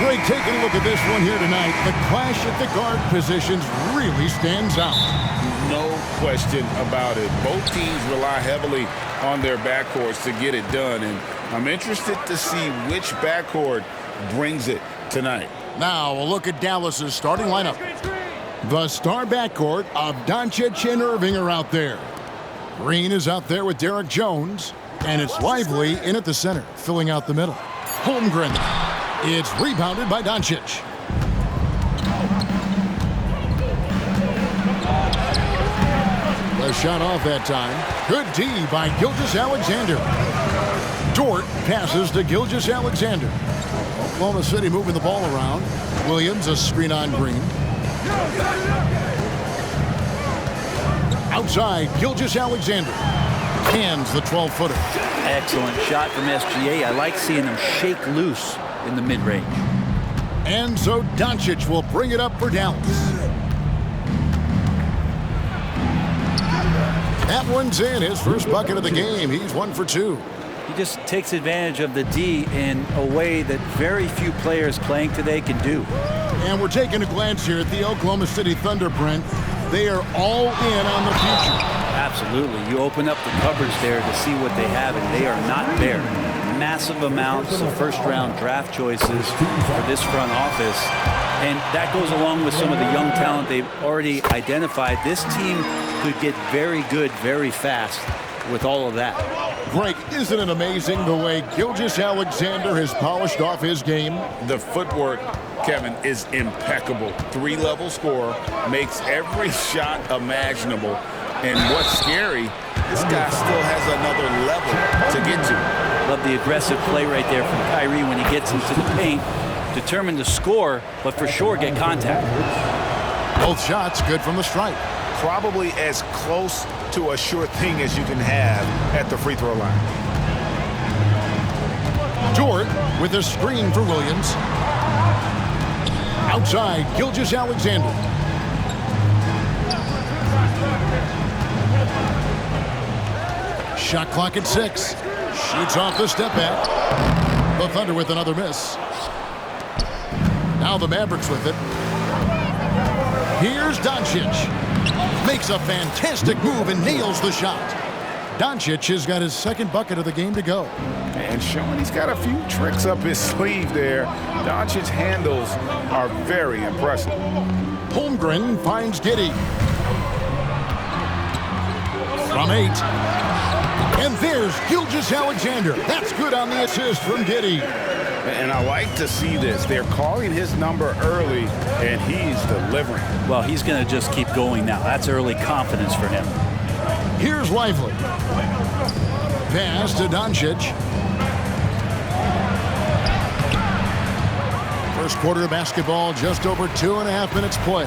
Greg, taking a look at this one here tonight, the clash at the guard positions really stands out. No question about it. Both teams rely heavily on their backcourts to get it done, and I'm interested to see which backcourt brings it tonight. Now a look at Dallas's starting lineup. The star backcourt of Doncic and Irving are out there. Green is out there with Derek Jones, and it's Lively in at the center, filling out the middle. Holmgren. It's rebounded by Doncic. The shot off that time. Good D by Gilgeous-Alexander. Dort passes to Gilgeous-Alexander. Oklahoma City moving the ball around. Williams a screen on Green. Outside, Gilgeous-Alexander hands the 12-footer. Excellent shot from SGA. I like seeing him shake loose in the mid-range. And so Doncic will bring it up for Dallas. That one's in, his first bucket of the game. He's 1 for 2. He just takes advantage of the D in a way that very few players playing today can do. And we're taking a glance here at the Oklahoma City Thunder, Brent. They are all in on the future. Absolutely. You open up the cupboards there to see what they have, and they are not bare. Massive amounts of first-round draft choices for this front office. And that goes along with some of the young talent they've already identified. This team could get very good very fast with all of that. Greg, isn't it amazing the way Gilgeous-Alexander has polished off his game? The footwork, Kevin, is impeccable. 3-level scorer, makes every shot imaginable. And what's scary, this guy still has another level to get to. Love the aggressive play right there from Kyrie when he gets into the paint. Determined to score, but for sure get contact. Both shots good from the stripe. Probably as close to a sure thing as you can have at the free throw line. Dort with a screen for Williams. Outside, Gilgeous-Alexander. Shot clock at 6. Shoots off the step back. The Thunder with another miss. Now the Mavericks with it. Here's Doncic. Makes a fantastic move and nails the shot. Doncic has got his second bucket of the game to go. And showing he's got a few tricks up his sleeve there. Doncic's handles are very impressive. Holmgren finds Giddey. From 8. And there's Gilgeous-Alexander. That's good on the assist from Giddey. And I like to see this. They're calling his number early, and he's delivering. Well, he's going to just keep going now. That's early confidence for him. Here's Lively. Pass to Doncic. First quarter of basketball, just over 2.5 minutes play.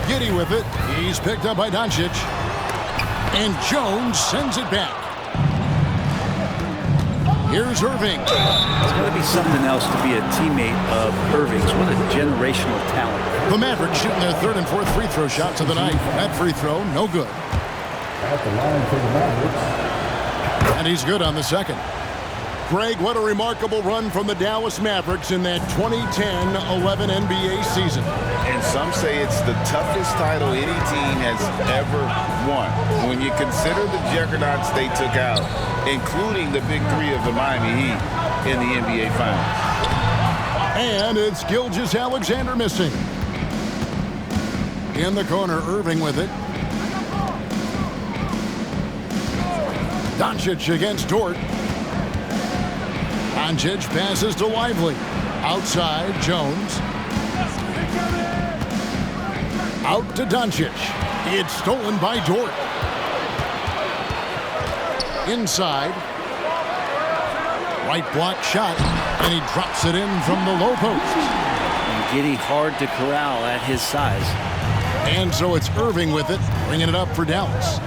Giddey with it. He's picked up by Doncic. And Jones sends it back. Here's Irving. It's got to be something else to be a teammate of Irving's. What a generational talent. The Mavericks shooting their third and fourth free throw shots of the night. That free throw, no good. At the line for the Mavericks. And he's good on the second. Greg, what a remarkable run from the Dallas Mavericks in that 2010-11 NBA season. And some say it's the toughest title any team has ever won. When you consider the juggernauts they took out, including the big three of the Miami Heat in the NBA Finals. And it's Gilgeous-Alexander missing. In the corner, Irving with it. Doncic against Dort. Doncic passes to Lively. Outside, Jones. Out to Doncic. It's stolen by Dort. Inside. Right block shot. And he drops it in from the low post. And Giddey hard to corral at his size. And so it's Irving with it, bringing it up for Dallas.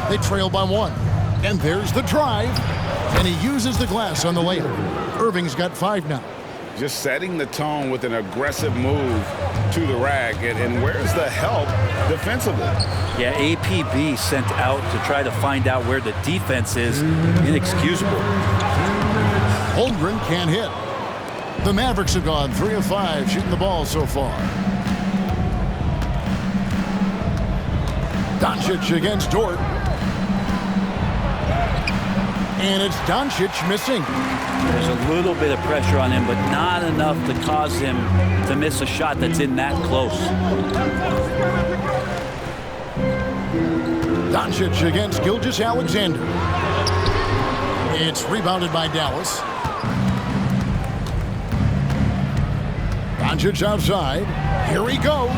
They trail by 1. And there's the drive. And he uses the glass on the layup. Irving's got 5 now. Just setting the tone with an aggressive move to the rack. And where's the help defensively? Yeah, APB sent out to try to find out where the defense is. Inexcusable. Holmgren can't hit. The Mavericks have gone 3 of 5 shooting the ball so far. Doncic against Dort. And it's Doncic missing. There's a little bit of pressure on him, but not enough to cause him to miss a shot that's in that close. Doncic against Gilgeous-Alexander. It's rebounded by Dallas. Doncic outside. Here he goes.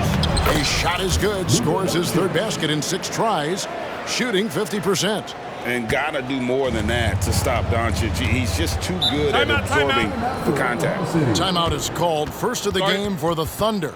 His shot is good. Scores his third basket in 6 tries. Shooting 50%. And gotta do more than that to stop Doncic. He's just too good at absorbing the contact. Timeout is called. First of the game for the Thunder.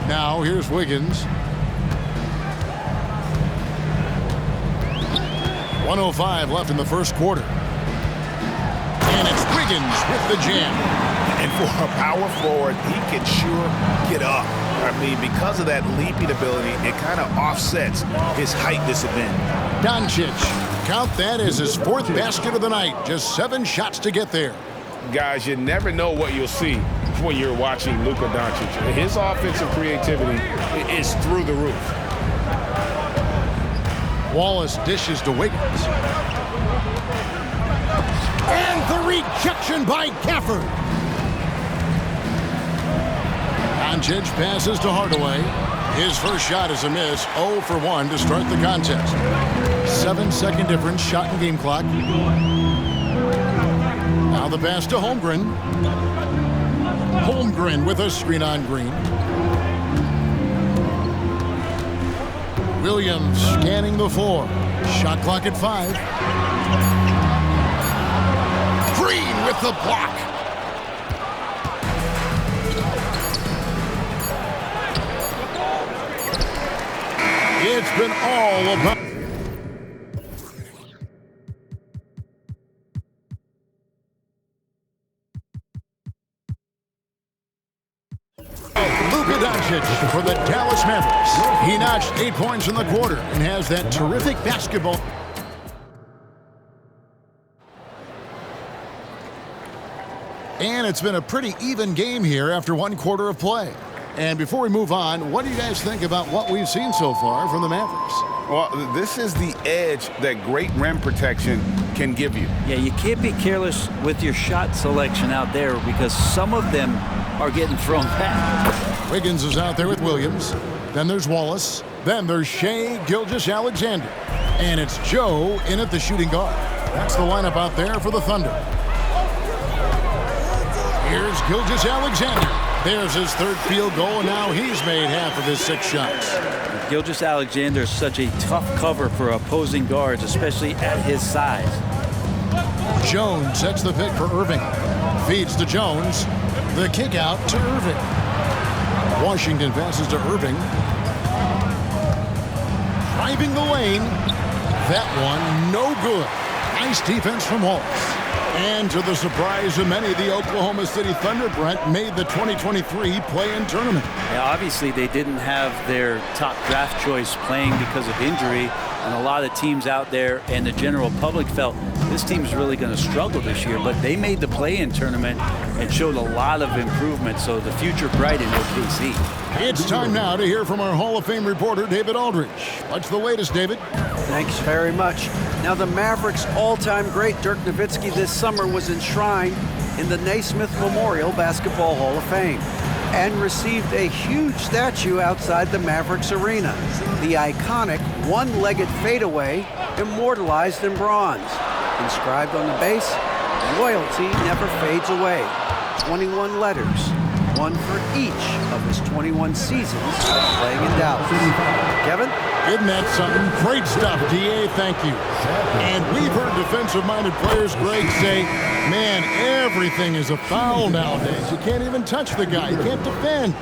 Now here's Wiggins. 1:05 left in the first quarter. And it's Wiggins with the jam. And for a power forward, he can sure get up. I mean, because of that leaping ability, it kind of offsets his height disadvantage. Doncic, count that as his 4th basket of the night. Just 7 shots to get there. Guys, you never know what you'll see when you're watching Luka Doncic. His offensive creativity is through the roof. Wallace dishes to Wiggins. And the rejection by Gafford. Doncic passes to Hardaway. His first shot is a miss. 0 for 1 to start the contest. 7-second difference, shot and game clock. Now the pass to Holmgren. Holmgren with a screen on Green. Williams scanning the floor. Shot clock at 5. Green with the block. It's been all about. Luka Doncic for the Dallas Mavericks. He notched 8 points in the quarter and has that terrific basketball. And it's been a pretty even game here after 1 quarter of play. And before we move on, what do you guys think about what we've seen so far from the Mavericks? Well, this is the edge that great rim protection can give you. Yeah, you can't be careless with your shot selection out there because some of them are getting thrown back. Wiggins is out there with Williams. Then there's Wallace. Then there's Shai Gilgeous-Alexander. And it's Joe in at the shooting guard. That's the lineup out there for the Thunder. Here's Gilgeous-Alexander. There's his 3rd field goal, and now he's made half of his 6 shots. Gilgeous-Alexander is such a tough cover for opposing guards, especially at his size. Jones sets the pick for Irving. Feeds to Jones. The kick out to Irving. Washington passes to Irving. Driving the lane. That one, no good. Nice defense from Wallace. And to the surprise of many, the Oklahoma City Thunder, Brent, made the 2023 play-in tournament. Yeah, obviously they didn't have their top draft choice playing because of injury, and a lot of teams out there and the general public felt this team's really going to struggle this year, but they made the play-in tournament and showed a lot of improvement, so the future bright in OKC. It's time now to hear from our Hall of Fame reporter, David Aldridge. What's the latest, David? Thanks very much. Now, the Mavericks' all-time great Dirk Nowitzki this summer was enshrined in the Naismith Memorial Basketball Hall of Fame. and received a huge statue outside the Mavericks arena. The iconic one-legged fadeaway immortalized in bronze. Inscribed on the base, loyalty never fades away. 21 letters, one for each of his 21 seasons playing in Dallas. Kevin? Isn't that something? Great stuff, D.A. Thank you. And we've heard defensive-minded players, Greg, say, man, everything is a foul nowadays. You can't even touch the guy. You can't defend.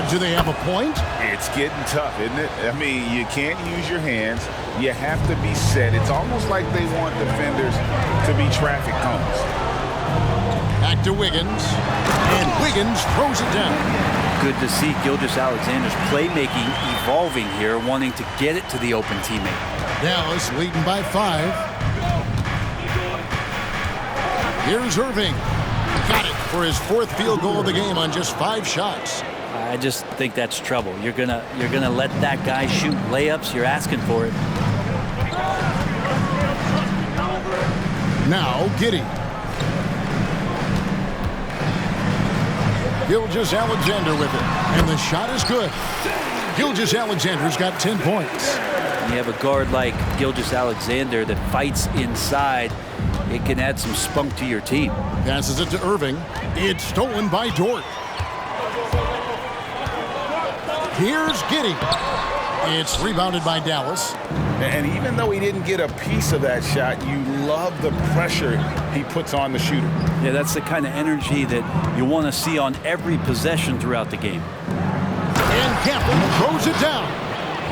Do they have a point? It's getting tough, isn't it? I mean, you can't use your hands. You have to be set. It's almost like they want defenders to be traffic cones. Back to Wiggins. And Wiggins throws it down. Good to see Gilgeous-Alexander's playmaking evolving here, wanting to get it to the open teammate. Dallas leading by 5. Here's Irving. Got it for his 4th field goal of the game on just 5 shots. I just think that's trouble. You're gonna let that guy shoot layups. You're asking for it. Now Giddey. Gilgeous-Alexander with it, and the shot is good. Gilgeous-Alexander's got 10 points. You have a guard like Gilgeous-Alexander that fights inside. It can add some spunk to your team. Passes it to Irving. It's stolen by Dort. Here's Giddey. It's rebounded by Dallas. And even though he didn't get a piece of that shot, you love the pressure he puts on the shooter. Yeah, that's the kind of energy that you want to see on every possession throughout the game. And Kaplan throws it down.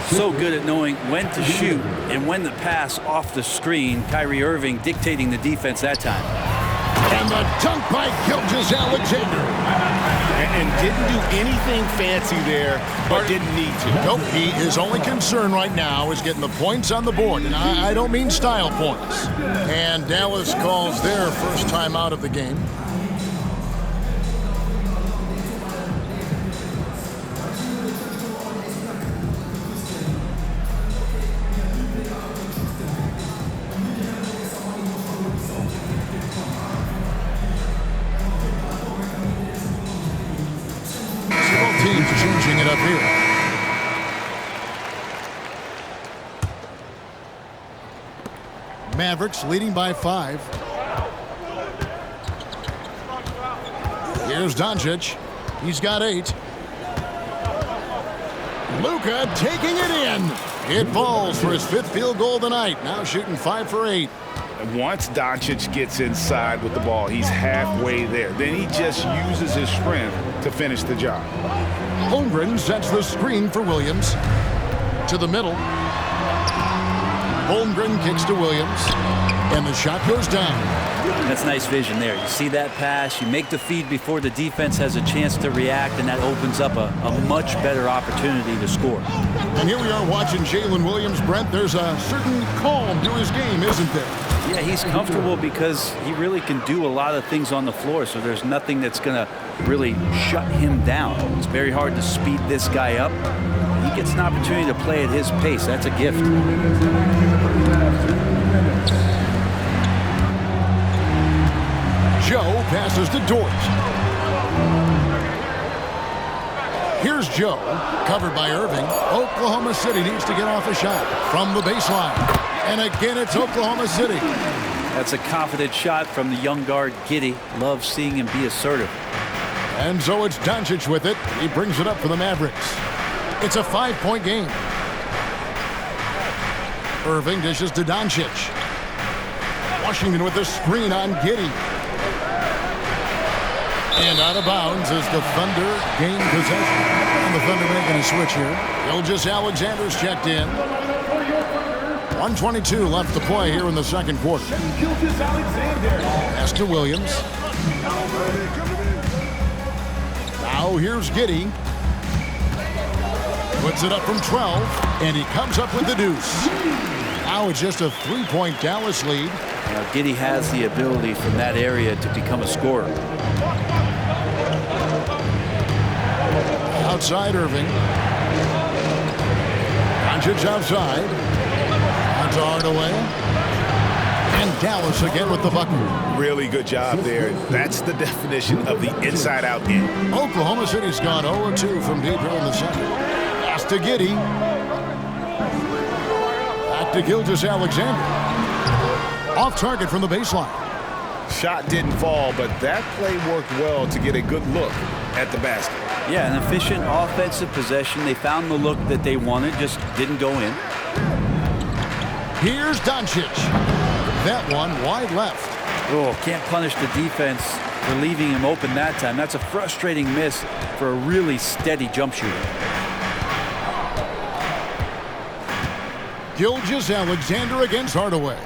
So good at knowing when to shoot and when to pass off the screen. Kyrie Irving dictating the defense that time. And the dunk by Gilgeous-Alexander. And didn't do anything fancy there, but didn't need to. Nope, his only concern right now is getting the points on the board. And I don't mean style points. And Dallas calls their first time out of the game. Changing it up here. Mavericks leading by 5. Here's Doncic. He's got 8. Luka taking it in. It falls for his 5th field goal of the night. Now shooting 5 for 8. And once Doncic gets inside with the ball, he's halfway there. Then he just uses his strength to finish the job. Holmgren sets the screen for Williams. To the middle. Holmgren kicks to Williams. And the shot goes down. That's nice vision there. You see that pass, you make the feed before the defense has a chance to react, and that opens up a much better opportunity to score. And here we are watching Jalen Williams. Brent, there's a certain calm to his game, isn't there? Yeah, he's comfortable because he really can do a lot of things on the floor, so there's nothing that's going to really shut him down. It's very hard to speed this guy up. He gets an opportunity to play at his pace. That's a gift. Joe passes to Dort. Here's Joe, covered by Irving. Oklahoma City needs to get off a shot from the baseline. And again, it's Oklahoma City. That's a confident shot from the young guard, Giddey. Love seeing him be assertive. And so it's Doncic with it. He brings it up for the Mavericks. It's a 5-point game. Irving dishes to Doncic. Washington with the screen on Giddey. And out of bounds as the Thunder gain possession. And the Thunder making a switch here. Gilgeous-Alexander's checked in. 1:22 left to play here in the second quarter. Pass to Williams. Now here's Giddey. Puts it up from 12, and he comes up with the deuce. Now it's just a 3-point Dallas lead. Now, Giddey has the ability from that area to become a scorer. Outside Irving. Doncic outside. That's Hardaway. And Dallas again with the bucket. Really good job there. That's the definition of the inside-out in. Oklahoma City's gone 0-2 from deep here in the second. Pass to Giddey. Back to Gilgeous-Alexander. Off target from the baseline. Shot didn't fall, but that play worked well to get a good look at the basket. Yeah, an efficient offensive possession. They found the look that they wanted, just didn't go in. Here's Doncic. That one wide left. Oh, can't punish the defense for leaving him open that time. That's a frustrating miss for a really steady jump shooter. Gilgeous-Alexander against Hardaway.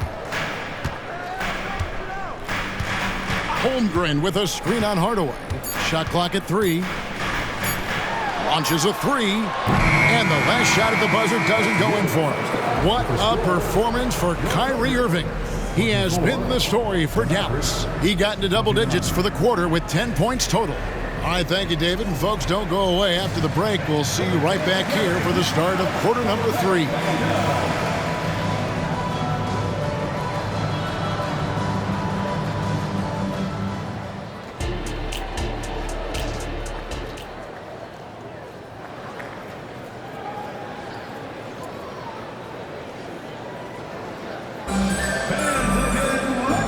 Holmgren with a screen on Hardaway. Shot clock at 3. Launches a 3. And the last shot at the buzzer doesn't go in for him. What a performance for Kyrie Irving. He has been the story for Dallas. He got into double digits for the quarter with 10 points total. All right, thank you, David. And folks, don't go away. After the break, we'll see you right back here for the start of quarter number 3.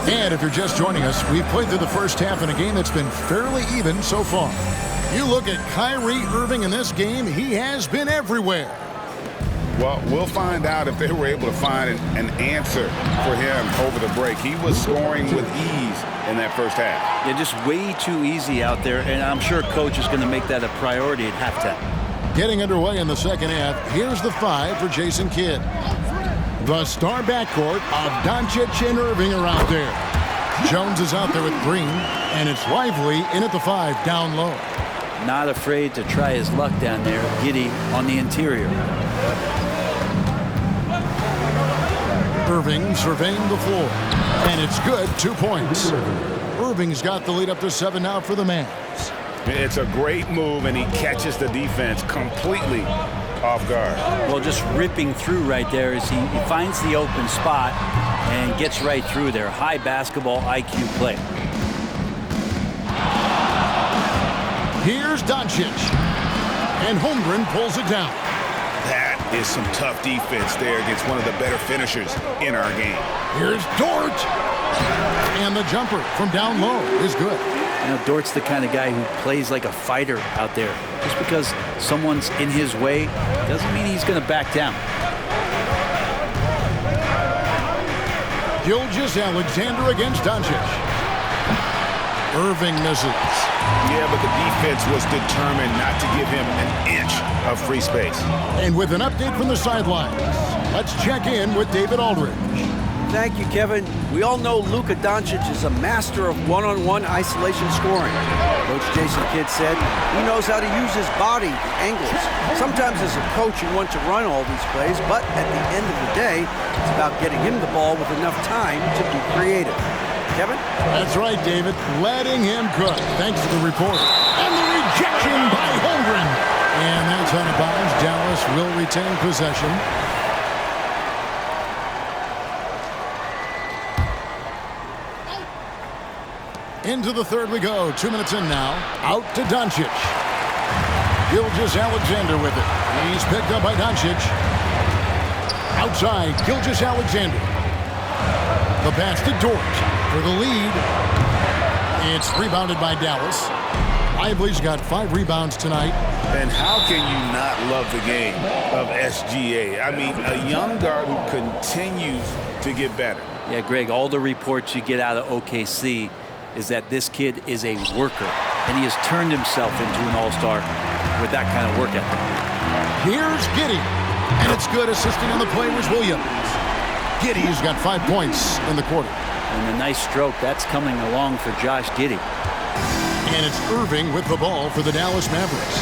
And if you're just joining us, we've played through the first half in a game that's been fairly even so far. You look at Kyrie Irving in this game, he has been everywhere. Well, we'll find out if they were able to find an answer for him over the break. He was scoring with ease in that first half. Yeah, just way too easy out there, and I'm sure coach is going to make that a priority at halftime. Getting underway in the second half, here's the 5 for Jason Kidd. The star backcourt of Doncic and Irving are out there. Jones is out there with Green, and it's Lively in at the 5 down low. Not afraid to try his luck down there. Giddey on the interior. Irving surveying the floor, and it's good, 2 points. Irving's got the lead up to 7 now for the Mavs. It's a great move, and he catches the defense completely off guard. Well, just ripping through right there as he finds the open spot and gets right through there. High basketball IQ play. Here's Doncic, and Holmgren pulls it down. That is some tough defense there against one of the better finishers in our game. Here's Dort, and the jumper from down low is good. You know, Dort's the kind of guy who plays like a fighter out there. Just because someone's in his way doesn't mean he's going to back down. Gilgeous-Alexander against Doncic. Irving misses. Yeah, but the defense was determined not to give him an inch of free space. And with an update from the sidelines, let's check in with David Aldridge. Thank you, Kevin. We all know Luka Doncic is a master of one-on-one isolation scoring. Coach Jason Kidd said he knows how to use his body and angles. Sometimes as a coach you want to run all these plays, but at the end of the day, it's about getting him the ball with enough time to be creative. Kevin? That's right, David. Letting him cook. Thanks to the report. And the rejection by Holmgren. And that's out of bounds. Dallas will retain possession. Into the third we go. 2 minutes in now. Out to Doncic. Gilgeous-Alexander with it. He's picked up by Doncic. Outside, Gilgeous-Alexander. The pass to Dort for the lead. It's rebounded by Dallas. Lively's got 5 rebounds tonight. And how can you not love the game of SGA? I mean, a young guard who continues to get better. Yeah, Greg, all the reports you get out of OKC is that this kid is a worker, and he has turned himself into an all-star with that kind of work ethic. Here's Giddey, and it's good. Assisting on the play was Williams. Giddey's got 5 points in the quarter. And a nice stroke. That's coming along for Josh Giddey. And it's Irving with the ball for the Dallas Mavericks.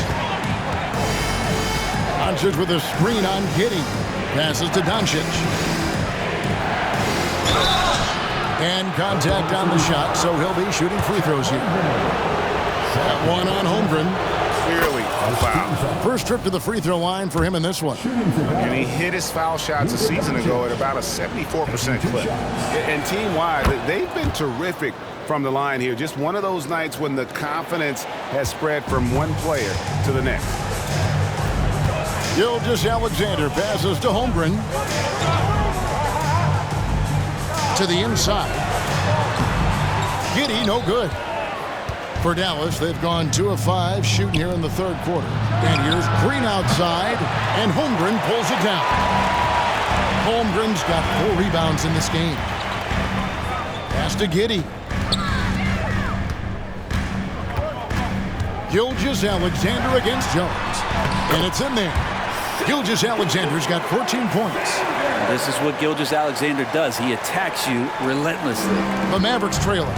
Doncic with a screen on Giddey. Passes to Doncic. And contact on the shot, so he'll be shooting free throws here. That one on Holmgren. clearly a foul. First trip to the free throw line for him in this one. And he hit his foul shots a season ago at about a 74% clip. And team-wide, they've been terrific from the line here. Just one of those nights when the confidence has spread from one player to the next. Gilgeous-Alexander passes to Holmgren. To the inside. Giddey, no good. For Dallas, they've gone 2 of 5 shooting here in the third quarter. And here's Green outside, and Holmgren pulls it down. Holmgren's got 4 rebounds in this game. Pass to Giddey. Gilgeous-Alexander against Jones. And it's in there. Gilgeous-Alexander's got 14 points. This is what Gilgeous-Alexander does. He attacks you relentlessly. The Mavericks trailing.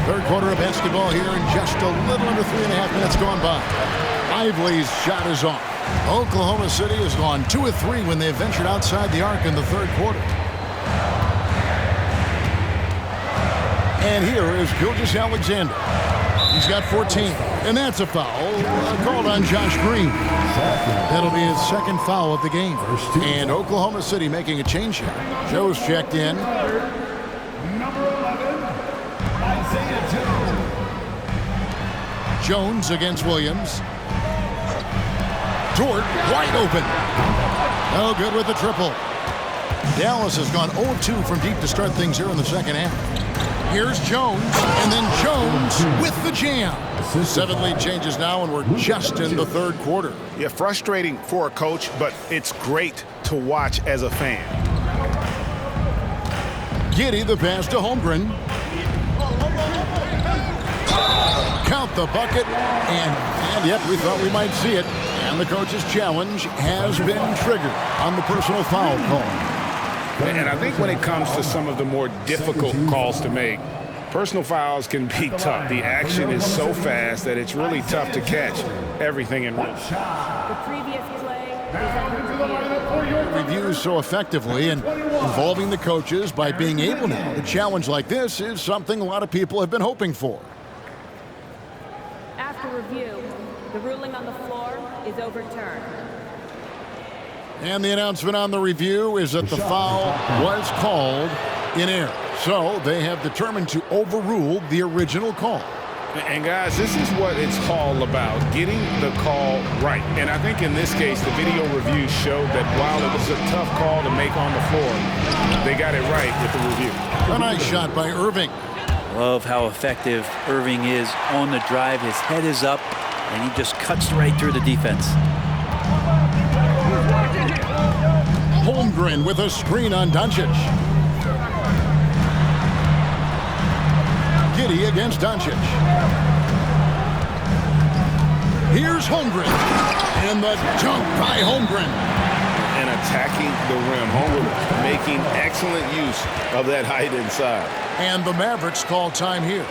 Third quarter of basketball here in just a little under 3.5 minutes gone by. Lively's shot is off. Oklahoma City has gone 2 of 3 when they ventured outside the arc in the third quarter. And here is Gilgeous-Alexander. He's got 14, and that's a foul called on Josh Green. That'll be his second foul of the game. And Oklahoma City making a change here. Joe's checked in. Jones against Williams. Dort wide open. No good with the triple. Dallas has gone 0-2 from deep to start things here in the second half. Here's Jones, and then Jones with the jam. 7 lead changes now, and we're just in the third quarter. Yeah, frustrating for a coach, but it's great to watch as a fan. Giddey the pass to Holmgren. Count the bucket, and yet we thought we might see it. And the coach's challenge has been triggered on the personal foul call. And I think when it comes to some of the more difficult calls to make, personal fouls can be tough. The action is so fast that it's really tough to catch everything in one. The previous play Reviews so effectively and involving the coaches by being able now. A challenge like this is something a lot of people have been hoping for. After review, the ruling on the floor is overturned. And the announcement on the review is that the foul was called in error. So they have determined to overrule the original call. And guys, this is what it's all about, getting the call right. And I think in this case, the video review showed that while it was a tough call to make on the floor, they got it right with the review. A nice shot by Irving. Love how effective Irving is on the drive. His head is up, and he just cuts right through the defense. Holmgren with a screen on Doncic. Giddey against Doncic. Here's Holmgren. And the dunk by Holmgren. And attacking the rim. Holmgren making excellent use of that height inside. And the Mavericks call time here.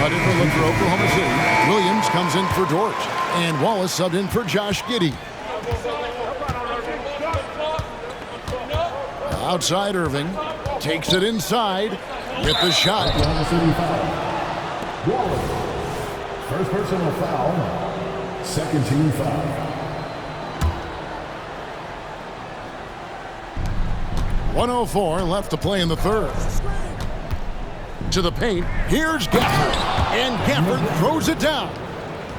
A different look for Oklahoma City. Williams comes in for Dort. And Wallace subbed in for Josh Giddey. Outside Irving. Takes it inside. With the shot. Wallace. First personal foul. Second team foul. 1:04 left to play in the third. To the paint. Here's Gafford. And Gafford throws it down.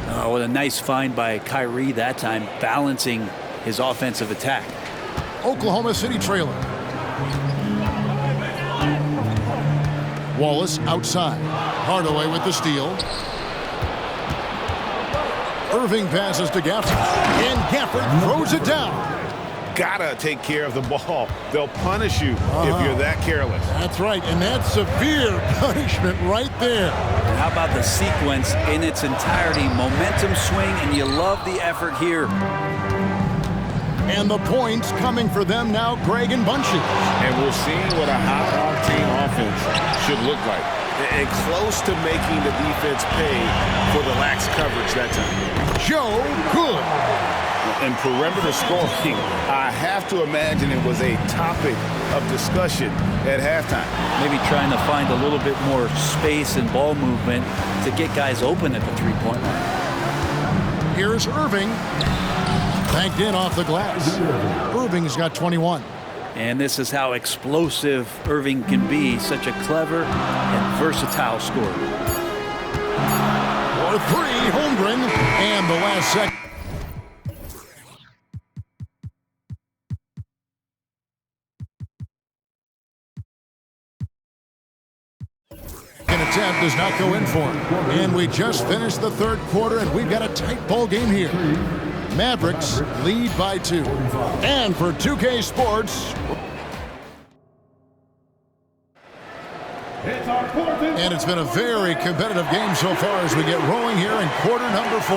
Oh, what a nice find by Kyrie that time, balancing his offensive attack. Oklahoma City trailing. Wallace outside. Hardaway with the steal. Irving passes to Gafford. And Gafford throws it down. Gotta take care of the ball. They'll punish you if you're that careless. That's right, and that's severe punishment right there. And how about the sequence in its entirety? Momentum swing, and you love the effort here. And the points coming for them now, Greg, in bunches. And we're seeing what a hot octane offense should look like. And close to making the defense pay for the lax coverage that time. Joe Good. And perimeter scoring, I have to imagine it was a topic of discussion at halftime. Maybe trying to find a little bit more space and ball movement to get guys open at the three-point line. Here's Irving. Banked in off the glass. Irving's got 21. And this is how explosive Irving can be. Such a clever and versatile scorer. For three, Holmgren. And the last second. Attempt does not go in for him. And we just finished the third quarter, and we've got a tight ball game here. Mavericks lead by 2. And for 2K Sports, and it's been a very competitive game so far as we get rolling here in quarter number 4.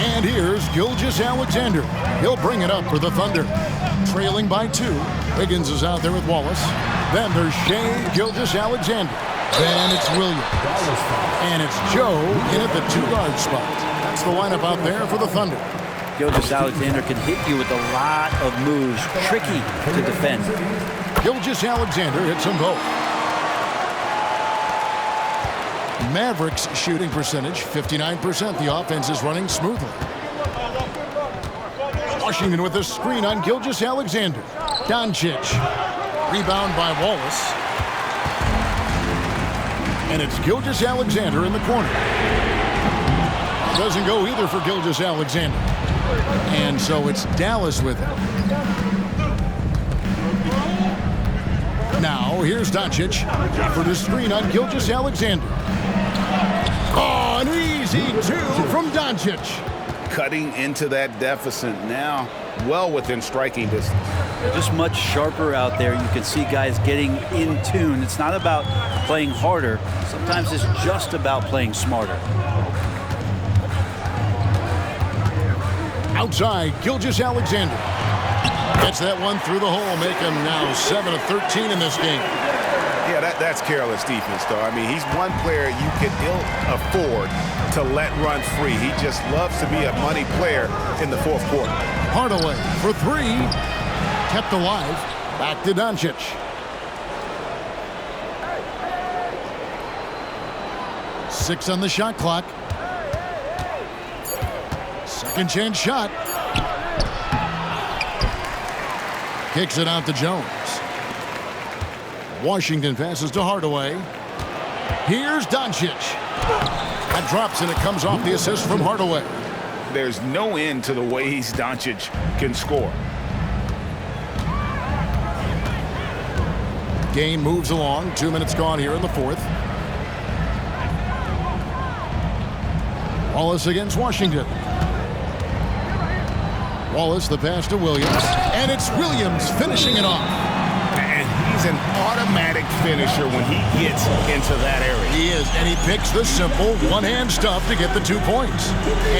And here's Gilgeous-Alexander. He'll bring it up for the Thunder. Trailing by 2. Wiggins is out there with Wallace. Then there's Shai, Gilgeous-Alexander. Then it's Williams. And it's Joe in at the 2-guard spot. That's the lineup out there for the Thunder. Gilgeous-Alexander can hit you with a lot of moves. Tricky to defend. Gilgeous-Alexander hits them both. Mavericks shooting percentage, 59%. The offense is running smoothly. Washington with a screen on Gilgeous-Alexander. Doncic. Rebound by Wallace. And it's Gilgeous-Alexander in the corner. Doesn't go either for Gilgeous-Alexander. And so it's Dallas with it. Now here's Doncic for the screen on Gilgeous-Alexander. Oh, an easy 2 from Doncic. Cutting into that deficit now, well within striking distance. Just much sharper out there. You can see guys getting in tune. It's not about playing harder. Sometimes it's just about playing smarter. Outside, Gilgeous-Alexander. Gets that one through the hole, make him now 7 of 13 in this game. Yeah, that's careless defense, though. I mean, he's one player you can ill afford to let run free. He just loves to be a money player in the fourth quarter. Hardaway for 3. Kept alive. Back to Doncic. Six on the shot clock. Second chance shot. Kicks it out to Jones. Washington passes to Hardaway. Here's Doncic. That drops and it comes off the assist from Hardaway. There's no end to the ways Doncic can score. Game moves along. 2 minutes gone here in the fourth. Wallace against Washington. Wallace, the pass to Williams. And it's Williams finishing it off. And he's an automatic finisher when he gets into that area. He is, and he picks the simple one-hand stuff to get the 2 points.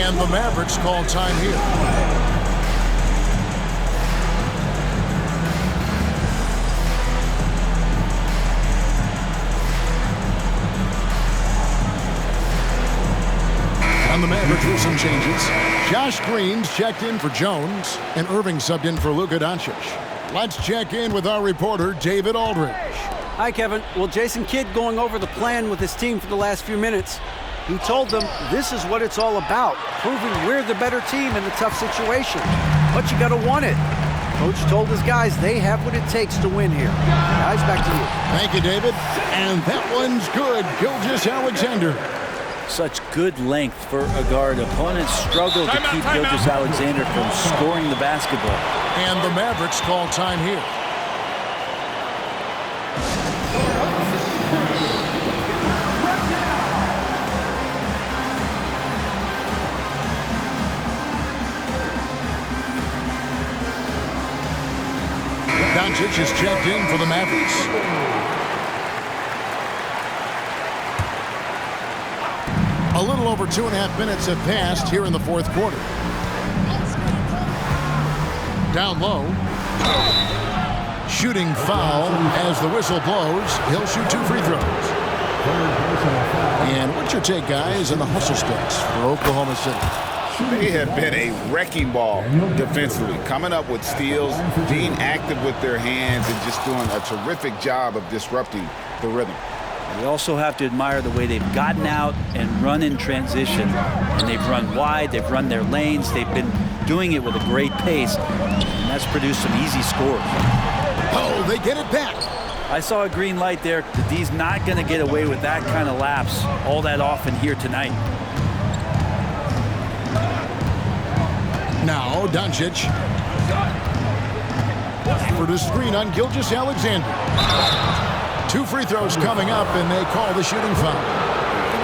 And the Mavericks call time here. The Mavericks with some changes. Josh Green's checked in for Jones, and Irving subbed in for Luka Doncic. Let's check in with our reporter, David Aldridge. Hi, Kevin. Well, Jason Kidd going over the plan with his team for the last few minutes. He told them this is what it's all about, proving we're the better team in the tough situation. But you got to want it. Coach told his guys they have what it takes to win here. Guys, back to you. Thank you, David. And that one's good. Gilgeous-Alexander. Such good length for a guard. Opponents struggle to keep Gilgeous-Alexander from scoring the basketball. And the Mavericks call time here. Doncic is checked in for the Mavericks. over 2.5 minutes have passed here in the fourth quarter. Down low. Shooting foul as the whistle blows. He'll shoot 2 free throws. And what's your take, guys, on the hustle sticks for Oklahoma City? They have been a wrecking ball defensively, coming up with steals, being active with their hands, and just doing a terrific job of disrupting the rhythm. We also have to admire the way they've gotten out and run in transition. And they've run wide, they've run their lanes, they've been doing it with a great pace, and that's produced some easy scores. Oh, they get it back. I saw a green light there. The D's not going to get away with that kind of lapse all that often here tonight. Now, Doncic. For the screen on Gilgeous-Alexander. 2 free throws coming up, and they call the shooting foul.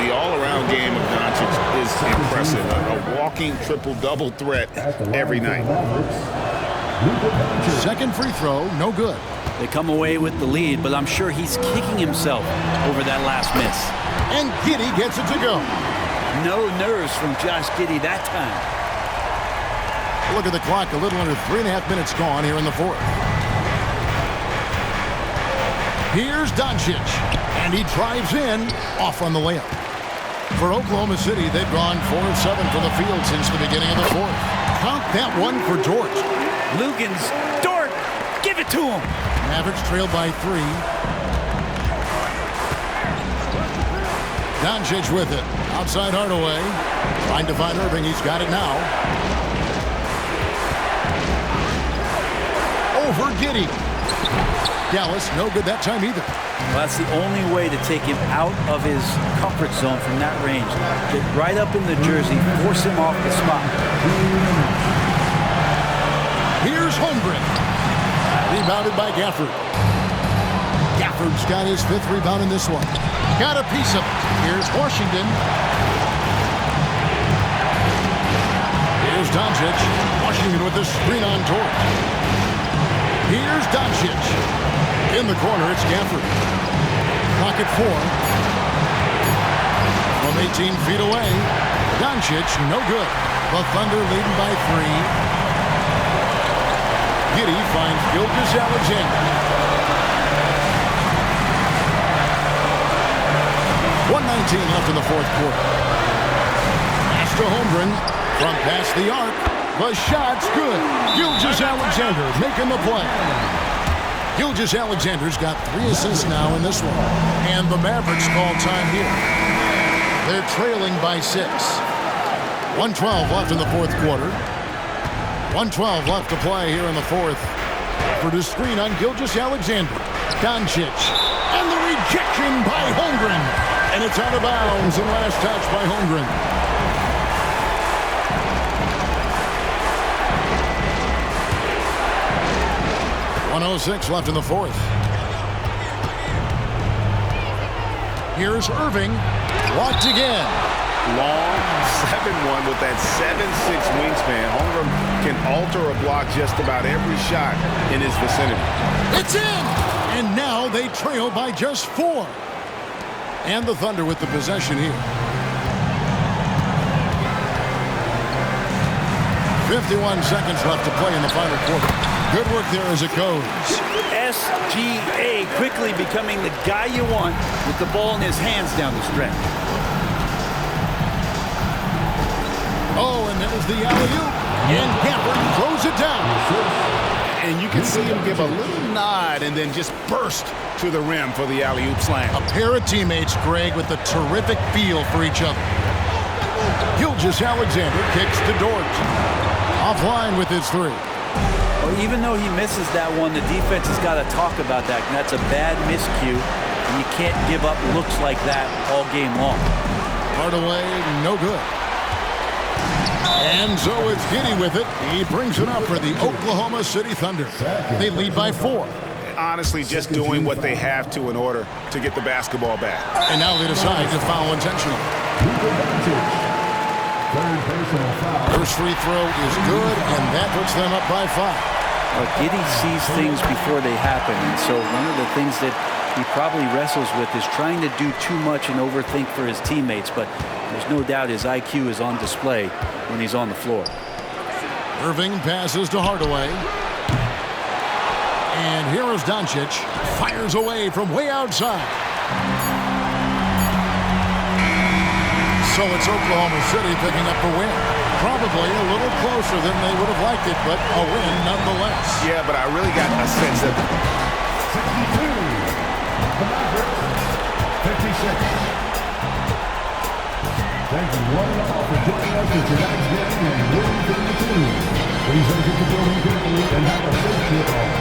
The all-around game of Doncic is impressive. A walking triple-double threat every night. Second free throw, no good. They come away with the lead, but I'm sure he's kicking himself over that last miss. And Giddey gets it to go. No nerves from Josh Giddey that time. Look at the clock, a little under 3.5 minutes gone here in the fourth. Here's Doncic, and he drives in, off on the layup. For Oklahoma City, they've gone 4 of 7 from the field since the beginning of the fourth. Count that one for Dort. Lugans, Dort, give it to him. Mavericks trail by 3. Doncic with it. Outside Hardaway. Trying to find Irving. He's got it now. Over Giddey. Dallas, no good that time either. Well, that's the only way to take him out of his comfort zone from that range. Get right up in the jersey, force him off the spot. Here's Holmgren. Rebounded by Gafford. Gafford's got his 5th rebound in this one. Got a piece of it. Here's Washington. Here's Doncic. Washington with the screen on Dort. Here's Doncic. In the corner, it's Gafford. Pocket 4. From 18 feet away. Doncic, no good. The Thunder leading by 3. Giddey finds Gilgeous-Alexander. 1:19 left in the fourth quarter. Pass to Holmgren from past the arc. The shot's good. Gilgeous-Alexander making the play. Gilgeous-Alexander's got 3 assists now in this one. And the Mavericks call time here. They're trailing by 6. 1:12 left in the fourth quarter. 1:12 left to play here in the fourth. For the screen on Gilgeous-Alexander. Doncic. And the rejection by Holmgren. And it's out of bounds and last touch by Holmgren. .106 left in the fourth. Here's Irving. Blocked again. Long 7-1 with that 7'6" wingspan. Holmgren can alter a block just about every shot in his vicinity. It's in! And now they trail by just 4. And the Thunder with the possession here. 51 seconds left to play in the final quarter. Good work there as it goes. SGA quickly becoming the guy you want with the ball in his hands down the stretch. Oh, and there's the alley-oop. And Gafford throws it down. And you can see him give a little nod and then just burst to the rim for the alley-oop slam. A pair of teammates, Greg, with a terrific feel for each other. Gilgeous-Alexander kicks to Dort. Offline with his 3. Well, even though he misses that one, the defense has got to talk about that. And that's a bad miscue, and you can't give up looks like that all game long. Hardaway, no good. And so it's Giddey with it. He brings it up for the Oklahoma City Thunder. They lead by 4. Honestly, just doing what they have to in order to get the basketball back. And now they decide to foul intentionally. First free throw is good, and that puts them up by 5. Well, Giddey sees things before they happen, and so one of the things that he probably wrestles with is trying to do too much and overthink for his teammates, but there's no doubt his IQ is on display when he's on the floor. Irving passes to Hardaway. And here is Doncic. Fires away from way outside. So it's Oklahoma City picking up the win. Probably a little closer than they would have liked it, but a win nonetheless. Yeah, but I really got a sense of 62. The Mavericks, 56. Thank you one and all for joining us for tonight's game and rooting for your team. Please exit the building quickly and have a safe trip home.